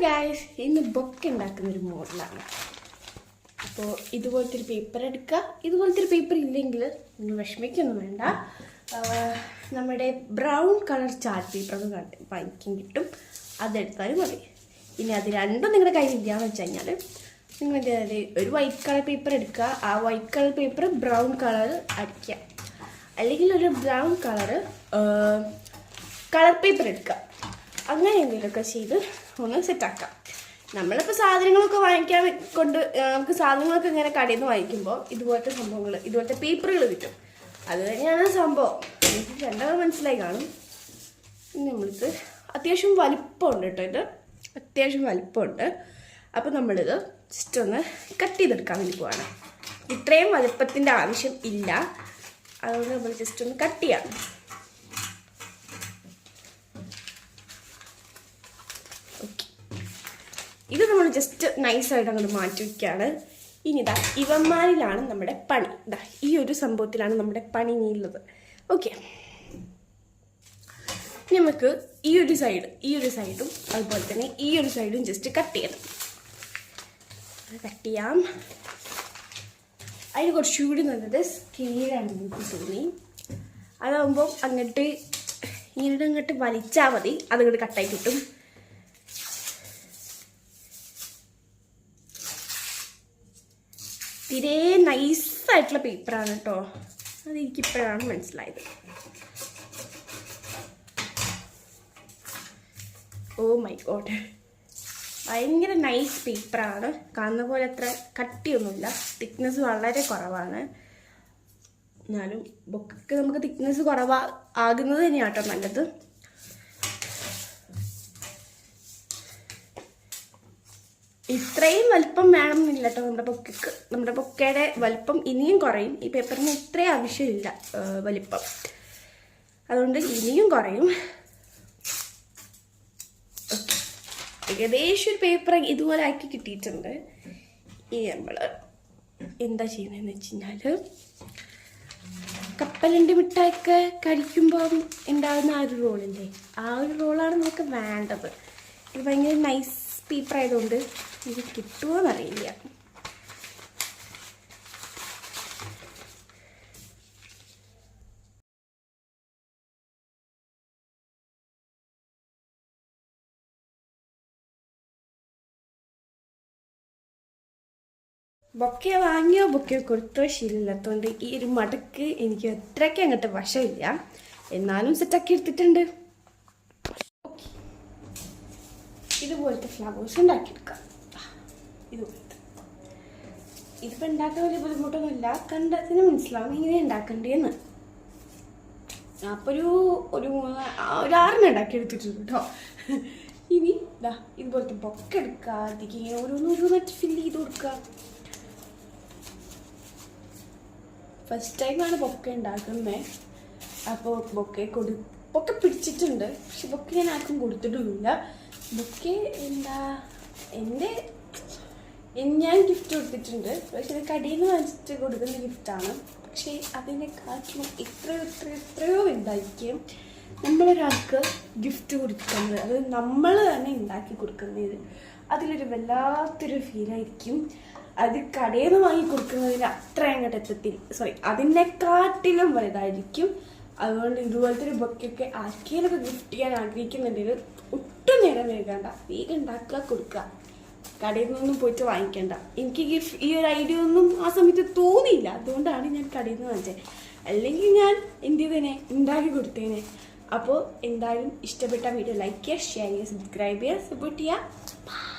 Guys, ഇന്ന് bouquet ഉണ്ടാക്കുന്നൊരു മോഡലാണ്. അപ്പോൾ ഇതുപോലത്തെ ഒരു പേപ്പർ എടുക്കുക. ഇതുപോലത്തെ ഒരു പേപ്പർ ഇല്ലെങ്കിൽ നിങ്ങൾ വിഷമിക്കൊന്നും വേണ്ട. നമ്മുടെ ബ്രൗൺ കളർ ചാർട്ട് പേപ്പർ ഒന്ന് വാങ്ങിക്കാൻ കിട്ടും, അതെടുത്താലും മതി. ഇനി അത് രണ്ടും നിങ്ങളുടെ കയ്യിലില്ലാന്ന് വെച്ച് കഴിഞ്ഞാൽ നിങ്ങളുടെ ഒരു വൈറ്റ് കളർ പേപ്പർ എടുക്കുക. ആ white colour paper brown colour അടിക്കുക, അല്ലെങ്കിൽ ഒരു ബ്രൗൺ കളർ പേപ്പർ എടുക്കുക. അങ്ങനെ എന്തെങ്കിലുമൊക്കെ ചെയ്ത് ഒന്ന് സെറ്റാക്കാം. നമ്മളിപ്പോൾ സാധനങ്ങളൊക്കെ വാങ്ങിക്കാൻ നമുക്ക് സാധനങ്ങളൊക്കെ ഇങ്ങനെ കടയിൽ നിന്ന് വാങ്ങിക്കുമ്പോൾ ഇതുപോലത്തെ സംഭവങ്ങൾ, ഇതുപോലത്തെ പേപ്പറുകൾ കിട്ടും. അത് തന്നെയാണ് സംഭവം. എനിക്ക് രണ്ടാമത് മനസ്സിലായി കാണും. നമ്മൾക്ക് അത്യാവശ്യം വലിപ്പമുണ്ട് കേട്ടോ, ഇത് അത്യാവശ്യം വലിപ്പമുണ്ട്. അപ്പോൾ നമ്മളിത് ജസ്റ്റ് ഒന്ന് കട്ട് ചെയ്തെടുക്കാൻ വേണ്ടി പോവാണ്. ഇത്രയും വലിപ്പത്തിൻ്റെ ആവശ്യം ഇല്ല, അതുകൊണ്ട് നമ്മൾ ജസ്റ്റ് ഒന്ന് കട്ട് ചെയ്യാം. ഇത് നമ്മൾ ജസ്റ്റ് നൈസായിട്ട് അങ്ങോട്ട് മാറ്റി വയ്ക്കുകയാണ്. ഇനി ഇതാ ഇവന്മാരിലാണ് നമ്മുടെ പണി. ഇതാ ഈ ഒരു സംഭവത്തിലാണ് നമ്മുടെ പണി ഉള്ളത്. ഓക്കെ, നമുക്ക് ഈ ഒരു സൈഡും അതുപോലെ തന്നെ ഈ ഒരു സൈഡും ജസ്റ്റ് കട്ട് ചെയ്യണം. കട്ട് ചെയ്യാം. അതിന് കുറച്ചുകൂടി നല്ലത് സ്കെയിലാണ് എനിക്ക് തോന്നി. അതാകുമ്പോൾ അങ്ങോട്ട് വലിച്ചാൽ മതി, അതങ്ങോട്ട് കട്ടായി കിട്ടും. തീരെ നൈസായിട്ടുള്ള പേപ്പറാണ് കേട്ടോ, അതെനിക്കിപ്പോഴാണ് മനസ്സിലായത്. ഓ മൈ ഗോഡ്, ഭയങ്കര നൈസ് പേപ്പറാണ്. കാണുന്ന പോലെ അത്ര കട്ടിയൊന്നുമില്ല, തിക്നെസ് വളരെ കുറവാണ്. എന്നാലും ബൊക്കൊക്കെ നമുക്ക് തിക്നെസ് ആകുന്നത് തന്നെയാണ് കേട്ടോ നല്ലത്. ഇത്രയും വലിപ്പം വേണമെന്നില്ല കേട്ടോ നമ്മുടെ ബൊക്കയുടെ വലിപ്പം ഇനിയും കുറയും. ഈ പേപ്പറിന് ഇത്രയും ആവശ്യമില്ല വലിപ്പം, അതുകൊണ്ട് ഇനിയും കുറയും. ഏകദേശം ഒരു പേപ്പർ ഇതുപോലെ ആക്കി കിട്ടിയിട്ടുണ്ട്. ഇനി നമ്മൾ എന്താ ചെയ്യുന്നതെന്ന് വെച്ച് കഴിഞ്ഞാൽ, കപ്പലണ്ടി മിഠായിയൊക്കെ കഴിക്കുമ്പോൾ ഉണ്ടാകുന്ന ആ ഒരു റോളില്ലേ, ആ ഒരു റോളാണ് നമുക്ക് വേണ്ടത്. ഇത് ഭയങ്കര നൈസ് പേപ്പർ ആയതുകൊണ്ട് ഇത് കിട്ടുമോ എന്നറിയില്ല. ബൊക്കെ വാങ്ങിയോ ബൊക്കെ കൊടുത്തോ ശീലമില്ലാത്തതുകൊണ്ട് ഈ ഒരു മടക്ക് എനിക്ക് അത്രയ്ക്ക് അങ്ങോട്ട് വശമില്ല. എന്നാലും സെറ്റാക്കി എടുത്തിട്ടുണ്ട്. ഇതുപോലത്തെ ഫ്ലവേഴ്സ് ഉണ്ടാക്കിയെടുക്കാം. ഇതുപോലത്തെ ഇതിപ്പോൾ ഉണ്ടാക്കാൻ വലിയ ബുദ്ധിമുട്ടൊന്നുമില്ല, കണ്ടതിന് മനസ്സിലാവും എങ്ങനെ ഉണ്ടാക്കണ്ടേന്ന്. അപ്പോൾ ഒരു 6 ഉണ്ടാക്കിയെടുത്തിട്ടുണ്ട് കേട്ടോ. ഇനി ഇതാ ഇതുപോലത്തെ ബൊക്കെ എടുക്കുക, അതിലേക്ക് ഓരോന്നോരോന്നായിട്ട് ഫില്ല് ചെയ്ത് കൊടുക്കുക. ഫസ്റ്റ് ടൈമാണ് ബൊക്കെ ഉണ്ടാക്കുന്നത്. അപ്പോൾ ബൊക്കെ പിടിച്ചിട്ടുണ്ട്, പക്ഷെ ബൊക്കെ ഞാൻ ആർക്കും കൊടുത്തിട്ടൊന്നുമില്ല. ബൊക്കെ ഞാൻ ഗിഫ്റ്റ് കൊടുത്തിട്ടുണ്ട്, പക്ഷെ ഇത് കടയിൽ നിന്ന് വാങ്ങിച്ചിട്ട് കൊടുക്കുന്ന ഗിഫ്റ്റാണ്. പക്ഷേ അതിനെക്കാട്ടിലും എത്രയോ വലുതായിരിക്കും നമ്മളൊരാൾക്ക് ഗിഫ്റ്റ് കൊടുക്കുന്നത്. അത് നമ്മൾ തന്നെ ഉണ്ടാക്കി കൊടുക്കുന്നത്, അതിലൊരു വല്ലാത്തൊരു ഫീലായിരിക്കും. അത് കടയിൽ നിന്ന് വാങ്ങി കൊടുക്കുന്നതിന് അത്രയും അതിനെക്കാട്ടിലും വലുതായിരിക്കും. അതുകൊണ്ട് ഇതുപോലത്തെ ഒരു ബൊക്കൊക്കെ ആർക്കെങ്കിലൊക്കെ ഗിഫ്റ്റ് ചെയ്യാൻ ആഗ്രഹിക്കുന്നുണ്ടെങ്കിൽ ഒട്ടും നേരം വേണ്ട, വേഗം ഉണ്ടാക്കുക, കൊടുക്കുക. കടയിൽ നിന്നൊന്നും പോയിട്ട് വാങ്ങിക്കേണ്ട. എനിക്ക് ഈ ഒരു ഐഡിയ ഒന്നും ആ സമയത്ത് തോന്നിയില്ല, അതുകൊണ്ടാണ് ഞാൻ കടയിൽ നിന്ന് വാങ്ങിച്ചത്. അല്ലെങ്കിൽ ഞാൻ എന്തിനെ ഉണ്ടാക്കി കൊടുത്തേനെ. അപ്പോൾ എന്തായാലും ഇഷ്ടപ്പെട്ട വീഡിയോ ലൈക്ക് ചെയ്യുക, ഷെയർ ചെയ്യുക, സബ്സ്ക്രൈബ് ചെയ്യുക, സപ്പോർട്ട് ചെയ്യുക.